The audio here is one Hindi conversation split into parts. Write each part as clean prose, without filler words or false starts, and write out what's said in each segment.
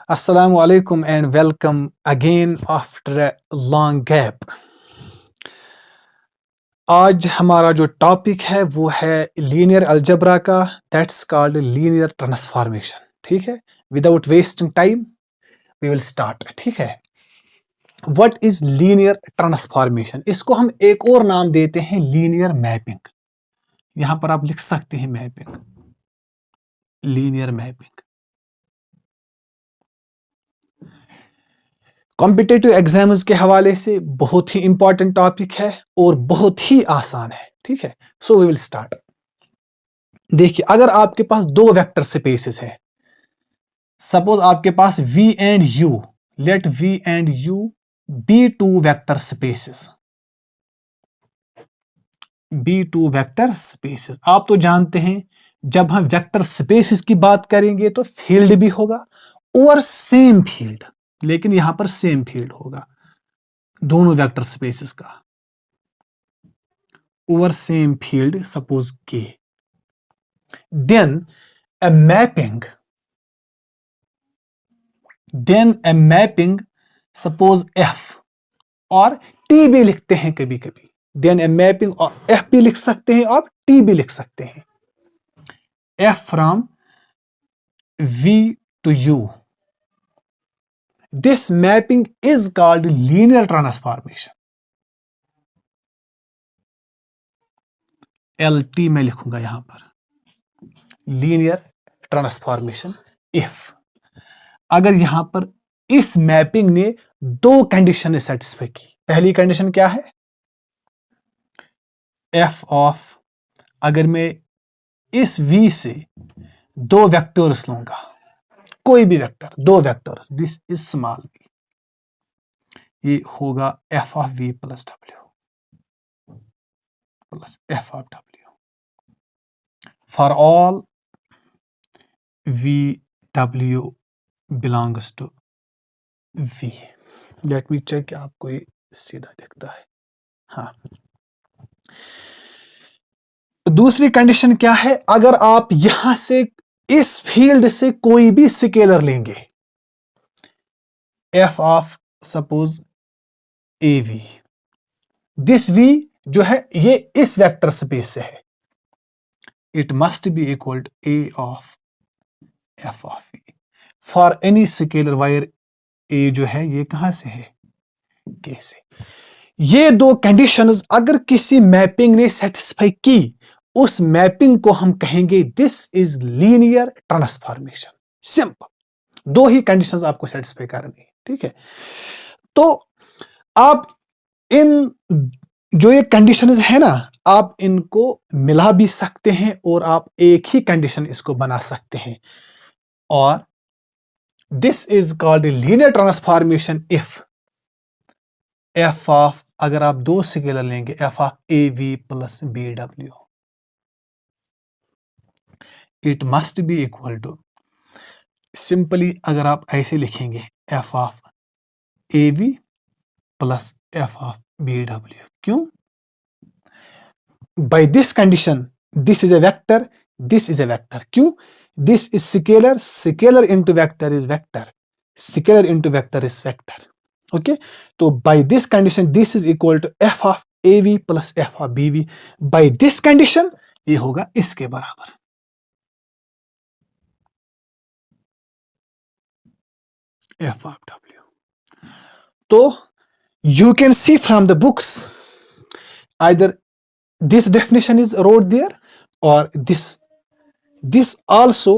Assalamu alaikum and welcome again after a long gap. आज हमारा जो टॉपिक है वो है लीनियर अलजेब्रा का, दैट्स कॉल्ड लीनियर ट्रांसफॉर्मेशन. ठीक है, without wasting time we will start. ठीक है, व्हाट इज लीनियर ट्रांसफॉर्मेशन? इसको हम एक और नाम देते हैं लीनियर मैपिंग. यहां पर आप लिख सकते हैं mapping, linear mapping. Competitive exams के हवाले से बहुत ही इंपॉर्टेंट टॉपिक है और बहुत ही आसान है. ठीक है, सो वी विल स्टार्ट. देखिए, अगर आपके पास दो वेक्टर स्पेसेस है, सपोज आपके पास V and U, let V and U be two vector spaces. Be two vector spaces, आप तो जानते हैं जब हम वेक्टर स्पेसेस की बात करेंगे तो फील्ड भी होगा और सेम फील्ड, लेकिन यहां पर सेम फील्ड होगा दोनों वेक्टर स्पेसेस का, over same field suppose K. then a mapping suppose F और T भी लिखते हैं कभी कभी. then a mapping और F भी लिख सकते हैं और T भी लिख सकते हैं. F from V to U, this mapping is called linear transformation. LT मैं लिखूंगा यहां पर, लीनियर ट्रांसफॉर्मेशन इफ अगर यहां पर इस मैपिंग ने दो कंडीशन सेटिस्फाई की. पहली कंडीशन क्या है? एफ ऑफ, अगर मैं इस V से दो वेक्टर्स लूंगा, कोई भी वेक्टर, दो vectors, this is small v, ये होगा f of V plus W plus F of W for all V W belongs to V. Let me check, आपको ये सीधा दिखता है. हाँ, दूसरी कंडीशन क्या है? अगर आप यहां से इस फील्ड से कोई भी स्केलर लेंगे, F of suppose AV, this V जो है ये इस वेक्टर स्पेस से है, it must be equal to A of F of V for any scalar wire A जो है ये कहां से है? K से. ये दो कंडीशंस अगर किसी मैपिंग ने सेटिस्फाई की, उस मैपिंग को हम कहेंगे this is linear transformation. Simple, दो ही कंडीशंस आपको सेटिस्फाई करनी है. ठीक है, तो आप इन जो ये कंडीशंस है ना, आप इनको मिला भी सकते हैं और आप एक ही कंडीशन इसको बना सकते हैं. और this is called linear transformation if F of, अगर आप दो स्केलर लेंगे, F of AV plus BW, it must be equal to, simply अगर आप ऐसे लिखेंगे, F of AV plus F of BW. क्यों? By this condition this is a vector, this is a vector. क्यों? This is scalar, scalar into vector is vector, scalar into vector is vector. Okay, तो by this condition this is equal to F of AV plus F of BV. By this condition ये होगा इसके बराबर. F of W. तो you can see from the books either this definition is wrote there or this also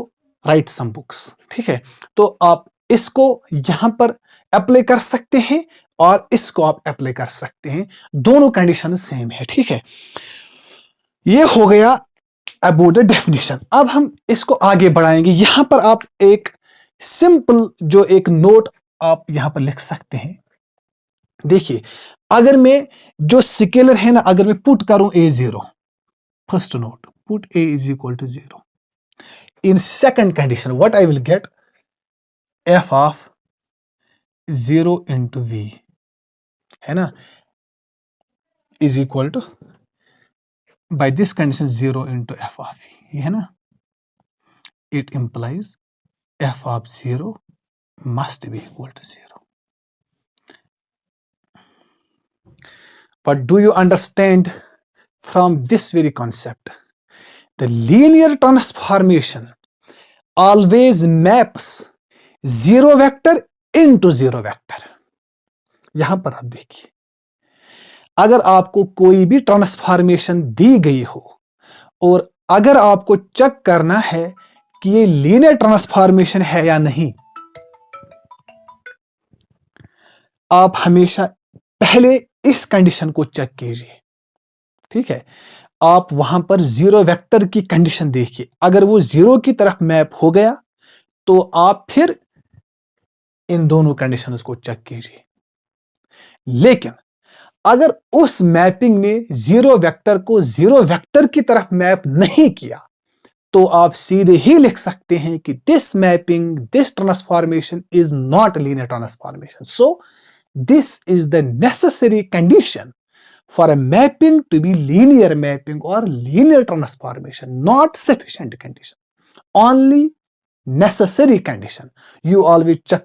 write some books. ठीक है, तो आप इसको यहां पर अप्लाई कर सकते हैं और इसको आप अप्लाई कर सकते हैं, दोनों कंडीशन सेम है. ठीक है, ये हो गया अबाउट द डेफिनेशन. अब हम इसको आगे बढ़ाएंगे. यहां पर आप एक सिंपल जो एक नोट आप यहां पर लिख सकते हैं. देखिए, अगर मैं जो स्केलर है ना, अगर मैं पुट करूं A0, first note, put A is equal to 0. In second condition what I will get? F of 0 into V है ना, is equal to, by this condition 0 into F of V, ये है ना, it implies F of 0 must be equal to 0. But do you understand from this very concept? The linear transformation always maps zero vector into zero vector. यहां पर आप देखिए, अगर आपको कोई भी ट्रांसफॉर्मेशन दी गई हो और अगर आपको चेक करना है कि ये लीनियर ट्रांसफॉर्मेशन है या नहीं, आप हमेशा पहले इस कंडीशन को चेक कीजिए। ठीक है, आप वहां पर जीरो वेक्टर की कंडीशन देखिए, अगर वो जीरो की तरफ मैप हो गया तो आप फिर इन दोनों कंडीशंस को चेक कीजिए। लेकिन अगर उस मैपिंग ने जीरो वेक्टर को जीरो वेक्टर की तरफ मैप नहीं किया तो आप सीधे ही लिख सकते हैं कि this mapping, this transformation is not linear transformation. So this is the necessary condition for a mapping to be linear mapping or linear transformation, not sufficient condition, only necessary condition. You always check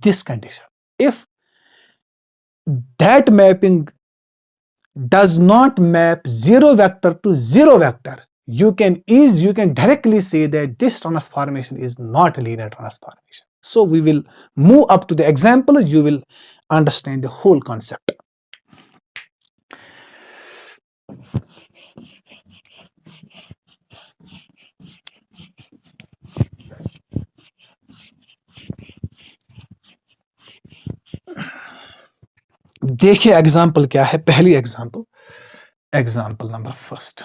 this condition. If that mapping does not map zero vector to zero vector, you can directly say that this transformation is not a linear transformation. So we will move up to the example. You will understand the whole concept. देखिए एग्जाम्पल क्या है। पहली example number first,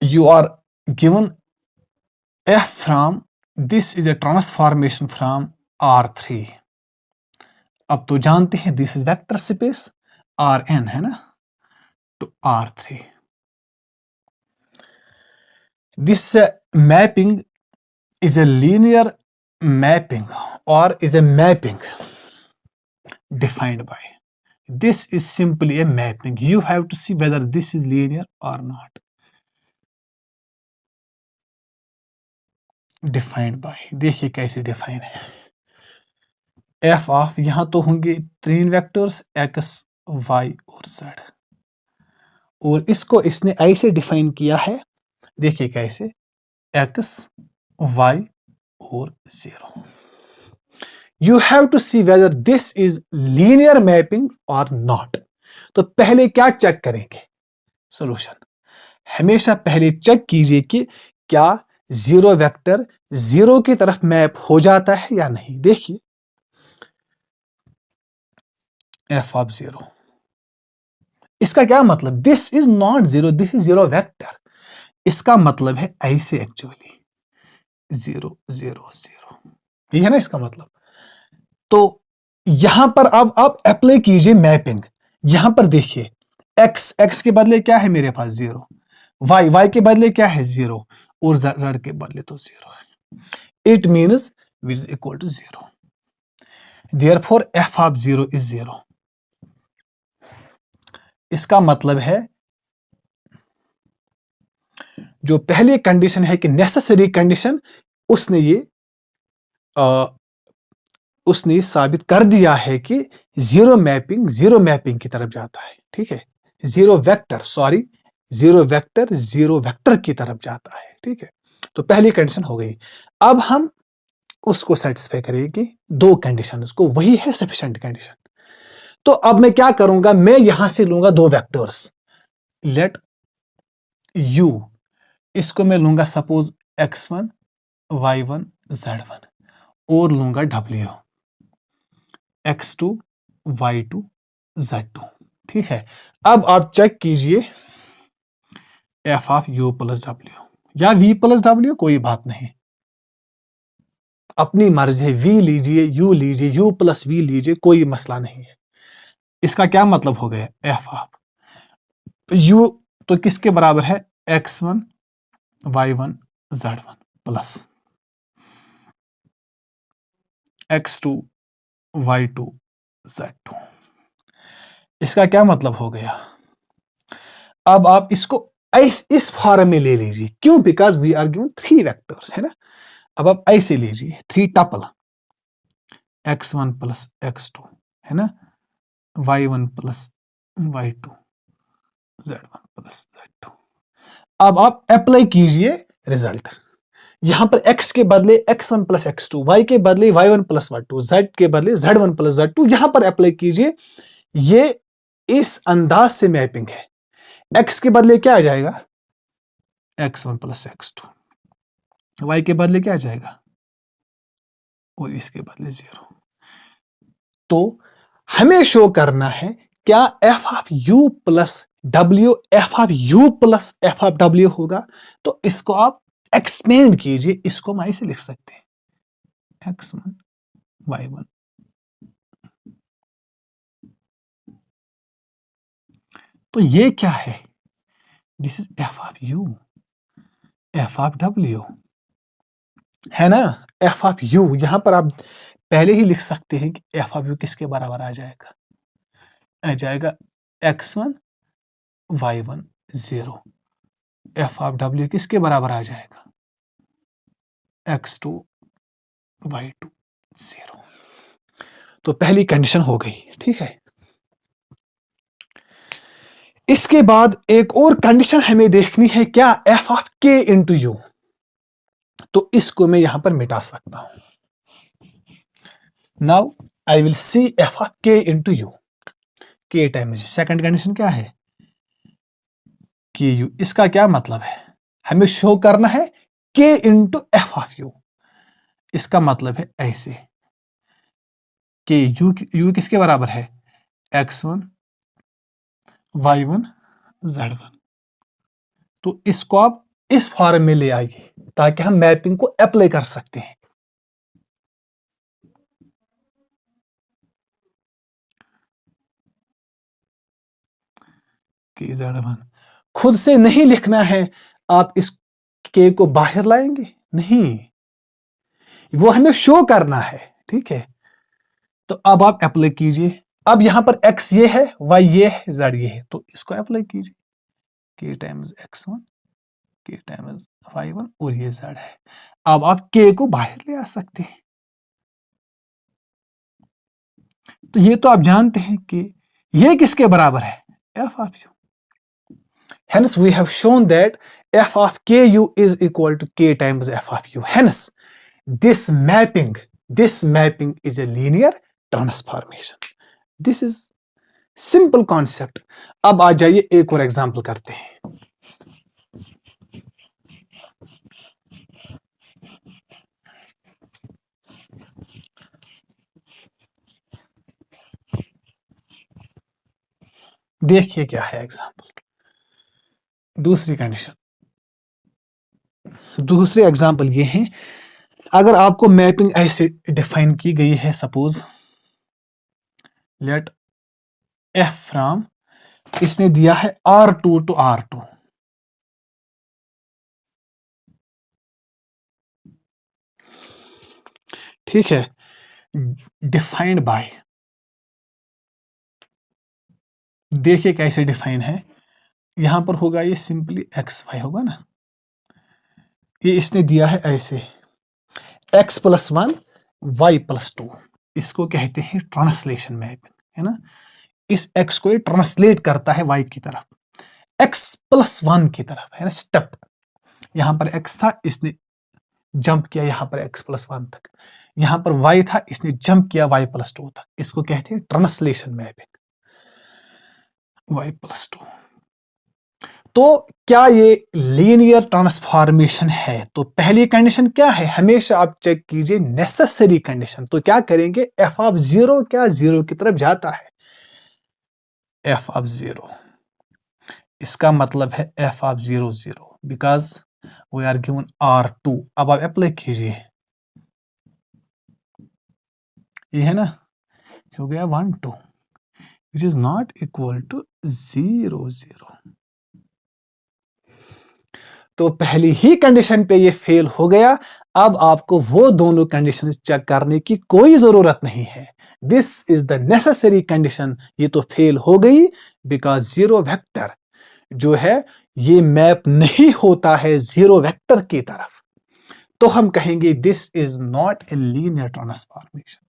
you are given f from, this is a transformation from R3। अब तो जानते हैं this is vector space Rn है ना, तो R3 this mapping is a linear mapping or is a mapping defined by, this is simply a mapping. You have to see whether this is linear or not. Defined by, देखिए कैसे डिफाइन है। f ऑफ, यहां तो होंगे तीन वेक्टर्स x, y और z, और इसको इसने ऐसे डिफाइन किया है, देखिए कैसे, x, y और 0। You have to see whether this is linear mapping or not. तो पहले क्या चेक करेंगे, सॉल्यूशन। हमेशा पहले चेक कीजिए कि क्या जीरो वेक्टर जीरो की तरफ मैप हो जाता है या नहीं। देखिए f ऑफ 0, इसका क्या मतलब, this is not zero, this is zero vector. इसका मतलब है ऐसे एक्चुअली 0 0 0, ये है ना इसका मतलब। तो यहां पर अब आप अप्लाई कीजिए मैपिंग। यहां पर देखिए x के बदले क्या है मेरे पास 0, y के बदले क्या है 0 और z के बदले तो 0 है। It means which is equal to 0, therefore f of 0 is 0। इसका मतलब है जो पहली कंडीशन है कि नेसेसरी कंडीशन, उसने साबित कर दिया है कि जीरो मैपिंग की तरफ जाता है। ठीक है, जीरो वेक्टर की तरफ जाता है। ठीक है, तो पहली कंडीशन हो गई। अब हम उसको सेटिस्फाई करेंगे दो कंडीशन को, वही है सफिशिएंट कंडीशन। तो अब मैं क्या करूंगा, मैं यहां से लूंगा दो वेक्टर्स, लेट u, इसको मैं लूंगा सपोज x1 y1 z1 और लूंगा w x2 y2 z2। ठीक है, अब आप चेक कीजिए f of u plus w या v प्लस w, कोई बात नहीं, अपनी मर्जी है, v लीजिए, u लीजिए, u प्लस v लीजिए, कोई मसला नहीं है। इसका क्या मतलब हो गया, f ऑफ u तो किसके बराबर है, x1 y1 z1 plus x2 y2 z2। इसका क्या मतलब हो गया, अब आप इसको इस फॉर्म में ले लीजिए, क्यों? Because we are given 3 vectors, है ना। अब आप ऐसे लीजिए 3 टपल x1 प्लस x2, है ना, y1 plus y2, z1 plus z2। अब आप अप्लाई कीजिए रिजल्ट। यहां पर x के बदले x1 प्लस x2, y के बदले y1 प्लस y2, z के बदले z1 प्लस z2, यहां पर अप्लाई कीजिए। ये इस अंदाज से मैपिंग है। x के बदले क्या आ जाएगा? x1 प्लस x2, y के बदले क्या आ जाएगा? और इसके बदले 0। तो हमें शो करना है क्या f of u plus w f of u plus f of w होगा। तो इसको आप एक्सपेंड कीजिए, इसको हम ऐसे लिख सकते हैं x1 y1। तो ये क्या है? This is f of u f of w, है ना। f ऑफ u यहां पर आप पहले ही लिख सकते हैं कि f ऑफ u किसके बराबर आ जाएगा? आ जाएगा x1 y1 0। f of w किसके बराबर आ जाएगा? x2 y2 0। तो पहली कंडीशन हो गई, ठीक है। इसके बाद एक और कंडीशन हमें देखनी है, क्या f of k into you. तो इसको मैं यहां पर मिटा सकता हूं। Now I will see f of k into you, k time. Second condition क्या है? के यू। इसका क्या मतलब है? हमें शो करना है k into F of you. इसका मतलब है ऐसे कि यू किसके बराबर है? x1 y1 z1। तो इसको आप इस फॉर्म में ले आइए ताकि हम मैपिंग को अप्लाई कर सकते हैं। कि z1 खुद से नहीं लिखना है, आप इस k को बाहर लाएंगे नहीं, वो हमें शो करना है, ठीक है। तो अब आप अप्लाई कीजिए। अब यहां पर x ये है, y ये है, z ये है, तो इसको अप्लाई कीजिए। k times x1, k times y1 और ये z है। अब आप k को बाहर ले आ सकते हैं। तो ये तो आप जानते हैं कि ये किसके बराबर है? f of u। Hence we have shown that f of ku is equal to k times f of u. Hence this mapping is a linear transformation. This is simple concept. अब आ जाइए एक और एग्जांपल करते हैं। देखिए क्या है एग्जांपल। दूसरी कंडीशन, दूसरे एग्जांपल ये है, अगर आपको मैपिंग ऐसे डिफाइन की गई है, सपोज लेट f फ्रॉम, इसने दिया है R2 टू R2, ठीक है, डिफाइंड बाय, देखिए कैसे डिफाइन है। यहां पर होगा ये सिंपली xy होगा ना, ये इसने दिया है ऐसे x प्लस 1 y प्लस 2, इसको कहते हैं ट्रांसलेशन मैपिंग, है ना। इस x को ये ट्रांसलेट करता है y की तरफ, x प्लस 1 की तरफ, है ना, स्टेप। यहां पर x था, इसने जंप किया यहां पर x प्लस 1 तक, यहां पर y था, इसने जंप किया y प्लस 2 तक, इसको कहते हैं ट्रांसलेशन मैपिंग, y प्लस 2। तो क्या ये लीनियर ट्रांसफॉर्मेशन है? तो पहली कंडीशन क्या है? हमेशा आप चेक कीजिए नेसेसरी कंडीशन। तो क्या करेंगे? f ऑफ 0 क्या 0 की तरफ जाता है? f ऑफ 0, इसका मतलब है f of 0 0, because we are given R2। अब आप अप्लाई कीजिए, ये है ना, हो गया 1 2, which is not equal to 0 0। तो पहली ही कंडीशन पे ये फेल हो गया। अब आपको वो दोनों कंडीशन चेक करने की कोई जरूरत नहीं है। This is the necessary condition. ये तो फेल हो गई बिकॉज 0 वेक्टर जो है ये मैप नहीं होता है जीरो वेक्टर की तरफ, तो हम कहेंगे this is not a linear transformation.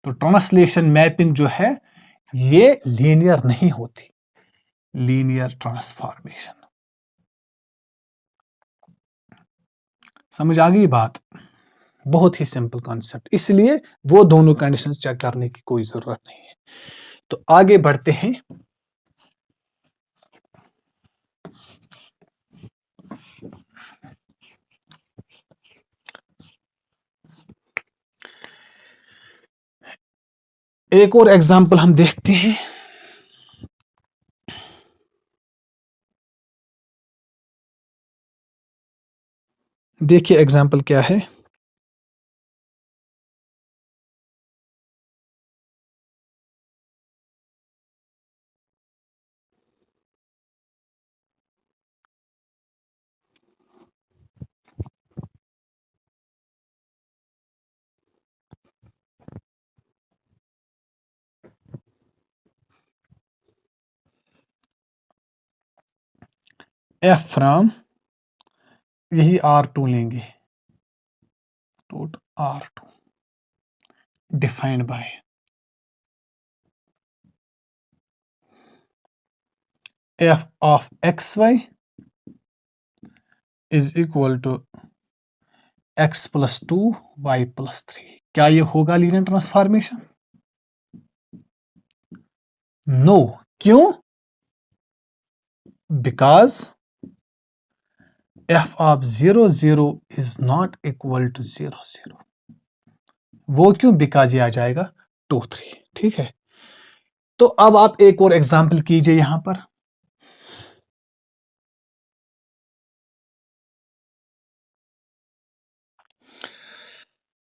तो ट्रांसलेशन मैपिंग जो है ये लीनियर नहीं होती, लीनियर ट्रांसफॉर्मेशन। समझ आ गई बात? बहुत ही सिंपल कॉन्सेप्ट, इसलिए वो दोनों कंडीशंस चेक करने की कोई जरूरत नहीं है। तो आगे बढ़ते हैं। एक और एग्जांपल हम देखते हैं। देखिए एग्जांपल क्या है। एफ फ्रॉम, यही R2 लेंगे, R2 defined by f of xy is equal to x plus 2 y plus 3। क्या ये होगा लीनियर ट्रांसफॉर्मेशन? नो। क्यों? Because f of 0 0 is not equal to 0 0। वो क्यों? बिकॉज ये आ जाएगा 2 3। ठीक है, तो अब आप एक और एग्जांपल कीजिए यहां पर।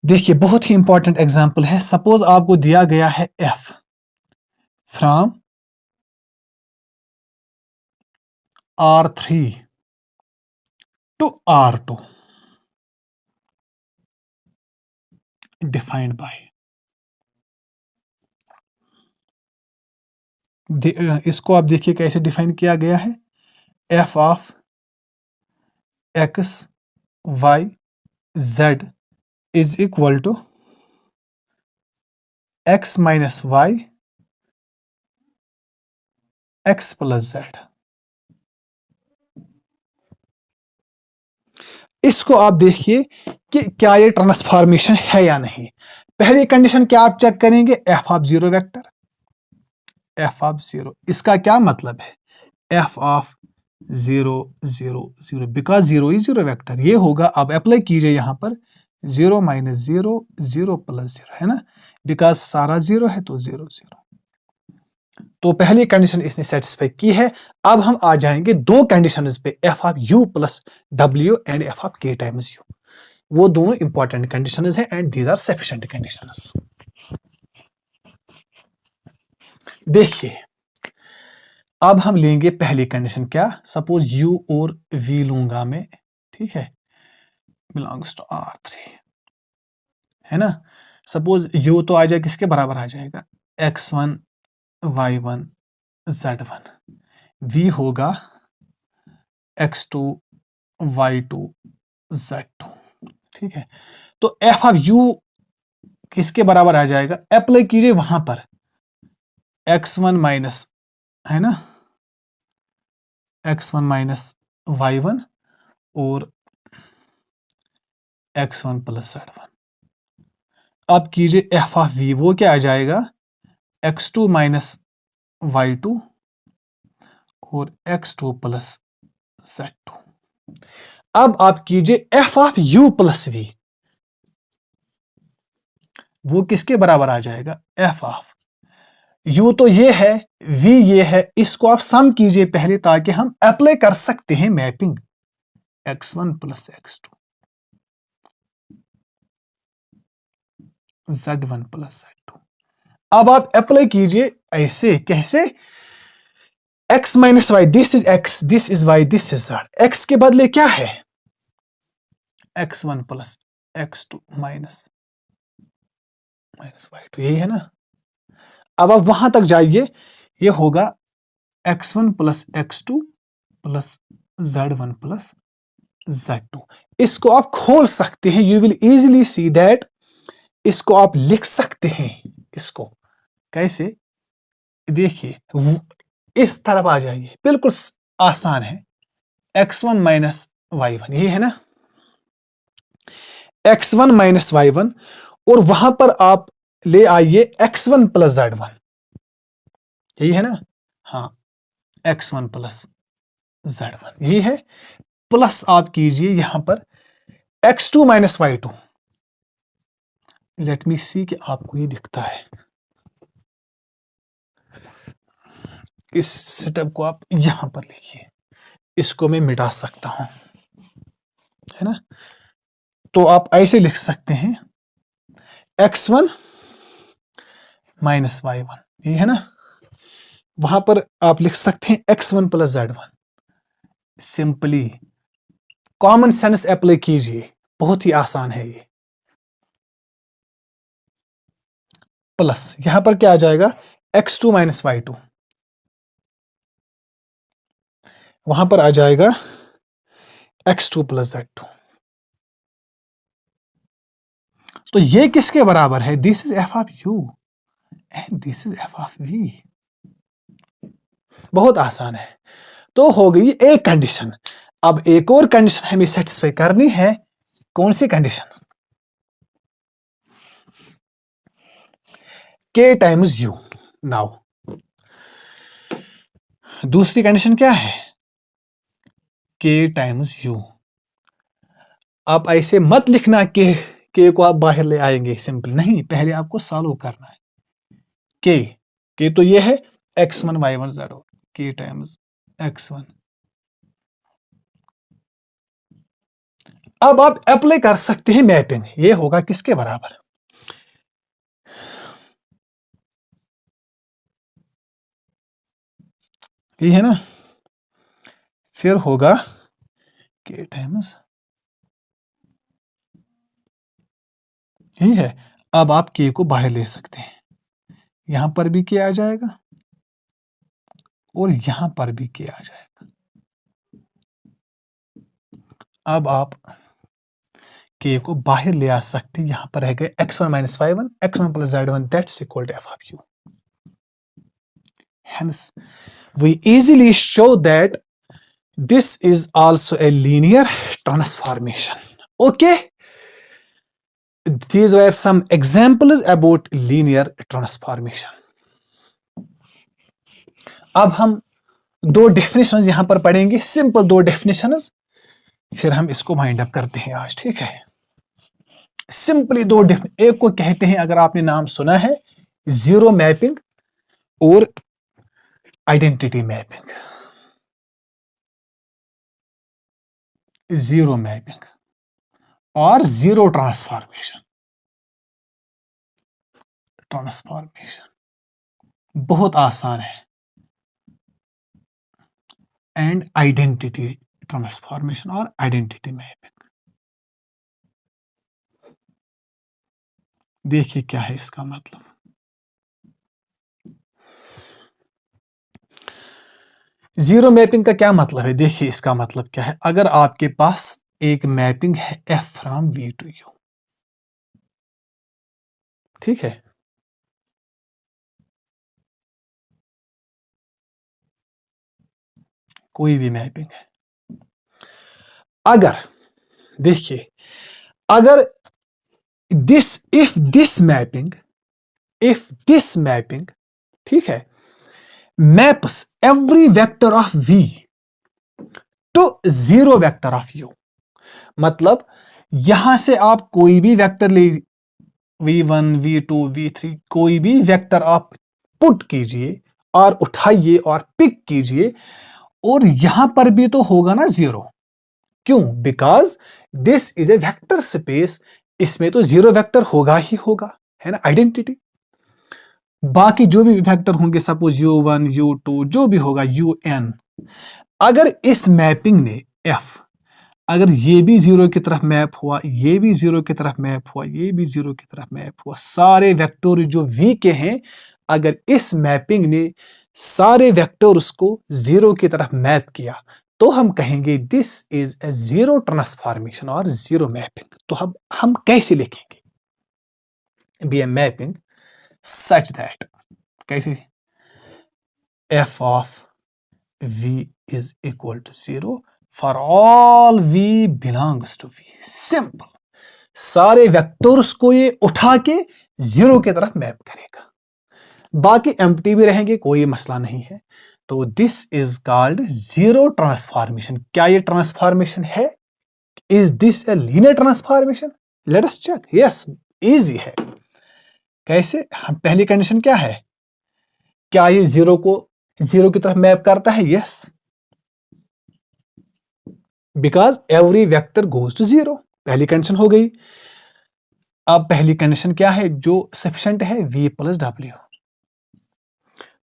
देखिए बहुत ही इंपॉर्टेंट एग्जांपल है। सपोज आपको दिया गया है f from R3 to R2 defined by, इसको आप देखिए कैसे डिफाइन किया गया है। f of x y z is equal to x minus y x plus z। इसको आप देखिए कि क्या ये ट्रांसफॉर्मेशन है या नहीं। पहली कंडीशन क्या आप चेक करेंगे? f of 0 vector, f of 0, इसका क्या मतलब है? f of 0 0 0, because 0 he 0 vector ये होगा। अब अप्लाई कीजिए यहां पर 0 माइनस 0 0 प्लस 0, है ना, बिकॉज सारा 0 है तो 0 0। तो पहली कंडीशन इसने सेटिस्फाई की है। अब हम आ जाएंगे दो कंडीशंस पे, f of u plus w and f of k times u। वो दोनों इंपॉर्टेंट कंडीशंस हैं and these are sufficient conditions. देखिए अब हम लेंगे पहली कंडीशन, क्या? सपोज u और v लूंगा मैं, ठीक है, बिलोंग्स टू R3, है ना। सपोज u तो आ जाए किसके बराबर आ जाएगा? x1 y1 z1, v होगा x2 y2 z2। ठीक है, तो f ऑफ u किसके बराबर आ जाएगा? अप्लाई कीजिए वहां पर x1 माइनस, है ना, x1 माइनस y1 और x1 प्लस z1। अब कीजिए f ऑफ v, वो क्या आ जाएगा? x2 माइनस y2 और x2 प्लस z2। अब आप कीजिए f of u plus v, वो किसके बराबर आ जाएगा? f ऑफ u तो ये है, v ये है, इसको आप सम कीजिए पहले ताकि हम अप्लाई कर सकते हैं mapping x1 plus x2 z1 plus z2। अब आप अप्लाई कीजिए ऐसे, कैसे? x minus y, this is x, this is y, this is z। x के बदले क्या है? x1 plus x2 minus y2, यही है ना। अब आप वहां तक जाइए, ये होगा x1 plus x2 plus z1 plus z2। इसको आप खोल सकते हैं, you will easily see that. इसको आप लिख सकते हैं। इसको कैसे, देखिए इस तरफ आ जाइए, बिल्कुल आसान है। x1 माइनस y1, यही है ना, x1 माइनस y1, और वहां पर आप ले आइए x1 प्लस z1, यही है ना, हाँ, x1 प्लस z1 यही है, प्लस आप कीजिए यहां पर x2 minus y2। Let me सी कि आपको ये दिखता है। इस स्टेप को आप यहां पर लिखिए, इसको मैं मिटा सकता हूं, है ना। तो आप ऐसे लिख सकते हैं x1 माइनस y1, ये है ना। वहां पर आप लिख सकते हैं x1 plus z1। Simply common sense apply कीजिए, बहुत ही आसान है ये। प्लस यहां पर क्या आ जाएगा, x2 माइनस y2, वहां पर आ जाएगा x2 प्लस z2। तो ये किसके बराबर है, this is f of u and this is f of v। बहुत आसान है। तो हो गई एक कंडीशन। अब एक और कंडीशन हमें सेटिस्फाई करनी है। कौन सी condition, k times u। Now दूसरी कंडीशन क्या है, k टाइम्स u। आप ऐसे मत लिखना k को आप बाहर ले आएंगे सिंपल नहीं, पहले आपको सॉल्व करना है। k तो ये है x1 y1 z1, k times x1। अब आप अप्लाई कर सकते हैं मैपिंग, ये होगा किसके बराबर, ये है ना, फिर होगा k टाइम्स, यही है। अब आप k को बाहर ले सकते हैं, यहां पर भी k आ जाएगा और यहां पर भी k आ जाएगा। अब आप k को बाहर ले आ सकते हैं, यहां पर रह गए x1 minus y1, x1 plus z1, that's equal to f of u। Hence, we easily show that this is also a linear transformation. Okay? These were some examples about linear transformation. अब हम दो डेफिनेशंस यहां पर पढ़ेंगे, सिंपल दो डेफिनेशंस, फिर हम इसको वाइंड अप करते हैं आज, ठीक है। सिंपली दो एक को कहते हैं, अगर आपने नाम सुना है, जीरो मैपिंग और आइडेंटिटी मैपिंग। जीरो मैपिंग और जीरो ट्रांसफॉर्मेशन। बहुत आसान है। एंड आइडेंटिटी ट्रांसफॉर्मेशन और आइडेंटिटी मैपिंग, देखिए क्या है इसका मतलब। जीरो मैपिंग का क्या मतलब है, देखिए इसका मतलब क्या है। अगर आपके पास एक मैपिंग है f from v to u, ठीक है, कोई भी मैपिंग है, अगर देखिए, अगर इफ दिस मैपिंग, ठीक है, maps every vector of v to zero vector of u, मतलब यहां से आप कोई भी वेक्टर ले, v1 v2 v3, कोई भी वेक्टर आप पुट कीजिए और उठाइए और पिक कीजिए, और यहां पर भी तो होगा ना जीरो। क्यों, because this is a vector space, इसमें तो जीरो वेक्टर होगा ही होगा, है ना, आइडेंटिटी। बाकी जो भी वेक्टर होंगे, सपोज u1 u2 जो भी होगा un, अगर इस मैपिंग ने f, अगर ये भी जीरो की तरफ मैप हुआ, ये भी जीरो की तरफ मैप हुआ, ये भी जीरो की तरफ मैप हुआ, सारे वेक्टर जो v के हैं, अगर इस मैपिंग ने सारे वेक्टर्स को जीरो की तरफ मैप किया, तो हम कहेंगे this is a zero transformation और जीरो मैपिंग। तो हम कैसे लिखेंगे? Be a mapping such that, कैसे? F of v is equal to 0 for all v belongs to v। Simple, सारे वेक्टर्स को ये उठा के जीरो की तरफ मैप करेगा, बाकी एम्प्टी भी रहेंगे, कोई मसला नहीं है। तो this is called zero transformation. क्या ये ट्रांसफॉर्मेशन है? Is this a linear transformation? Let us check. Yes, easy है। कैसे? हम पहली कंडीशन क्या है? क्या ये जीरो को जीरो की तरफ मैप करता है? Yes, because every vector goes to zero. पहली कंडीशन हो गई। अब पहली कंडीशन क्या है जो सफिशिएंट है? v plus W.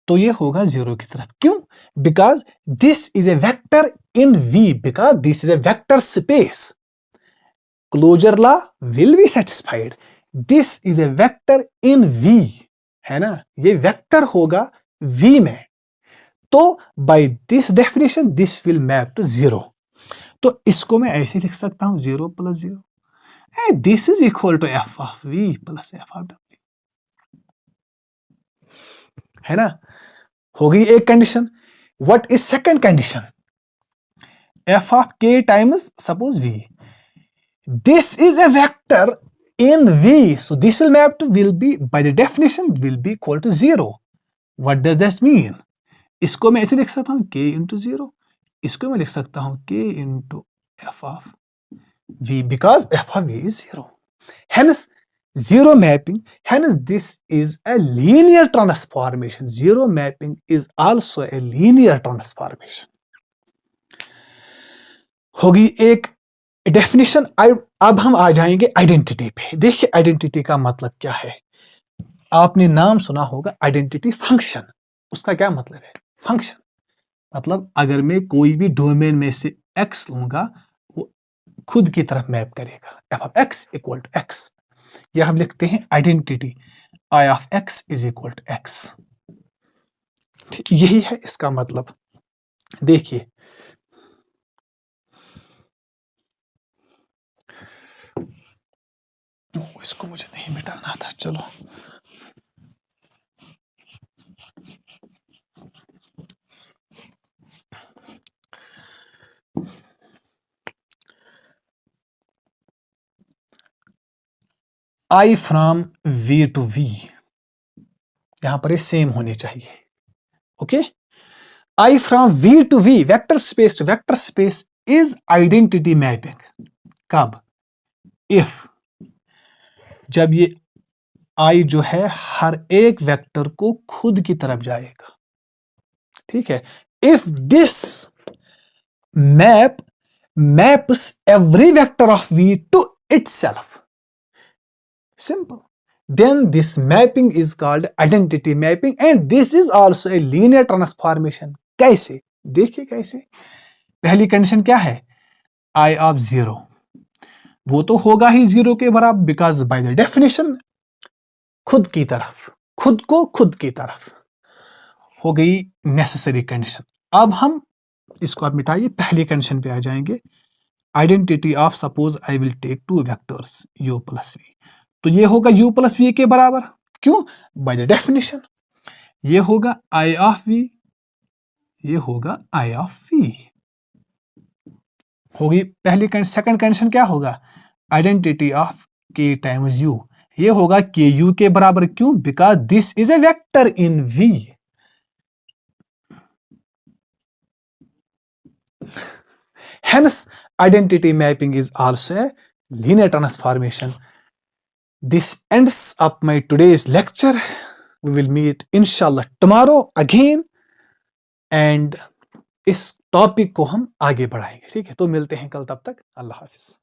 तो ये होगा जीरो की तरफ। क्यों? Because this is a vector in v, because this is a vector space. Closure law will be satisfied. This is a vector in v, है ना? ये वेक्टर होगा v में, तो by this definition this will map to zero. तो इसको मैं ऐसे लिख सकता हूं, zero plus zero, this is equal to F of we plus F of W, है ना? हो गई एक कंडीशन। What is second condition? F of K times suppose V, this is a vector in V, so this will map to will be by the definition will be equal to zero. What does this mean? इसको मैं ऐसे लिख सकता हूं के इंटू जीरो, इसको मैं लिख सकता हूं के into F of v, because f of v is zero. Hence, zero mapping, hence this is a linear transformation. Zero mapping is also a linear transformation. होगी एक डेफिनेशन। अब हम आ जाएंगे आइडेंटिटी पे। देखिए आइडेंटिटी का मतलब क्या है। आपने नाम सुना होगा आइडेंटिटी फंक्शन। उसका क्या मतलब है? फंक्शन मतलब अगर मैं कोई भी डोमेन में से x लूंगा, खुद की तरफ मैप करेगा। F of X equal to X, यह हम लिखते हैं identity, I of X is equal to X. यही है इसका मतलब। देखिए इसको मुझे नहीं मिटाना था, चलो I from V to V, यहां पर ये सेम होने चाहिए। Okay, I from V to V, vector space to vector space is identity mapping. कब? इफ, जब ये आई जो है हर एक वेक्टर को खुद की तरफ जाएगा। ठीक है, if this map maps every vector of V to itself, simple, then this mapping is called identity mapping and this is also a linear transformation। कैसे? देखिए कैसे। पहली कंडीशन क्या है? i ऑफ जीरो, वो तो होगा ही जीरो के बराबर, बिकॉज बाय द डेफिनेशन खुद की तरफ, खुद को खुद की तरफ। हो गई नेसेसरी कंडीशन। अब हम इसको आप मिटाइए, पहली कंडीशन पे आ जाएंगे। Identity of suppose I will take two vectors u plus V, तो ये होगा u प्लस वी के बराबर। क्यों? By the definition. ये होगा i ऑफ v, ये होगा i ऑफ v। होगी पहली कंडीशन। सेकंड कंडीशन क्या होगा? Identity of k times u, ये होगा के यू के बराबर। क्यों? Because this is a vector in v। Hence, identity mapping is also a linear transformation. This ends up my today's lecture. We will meet inshallah tomorrow again and इस टॉपिक को हम आगे बढ़ाएंगे। ठीक है, तो मिलते हैं कल, तब तक अल्लाह हाफिज।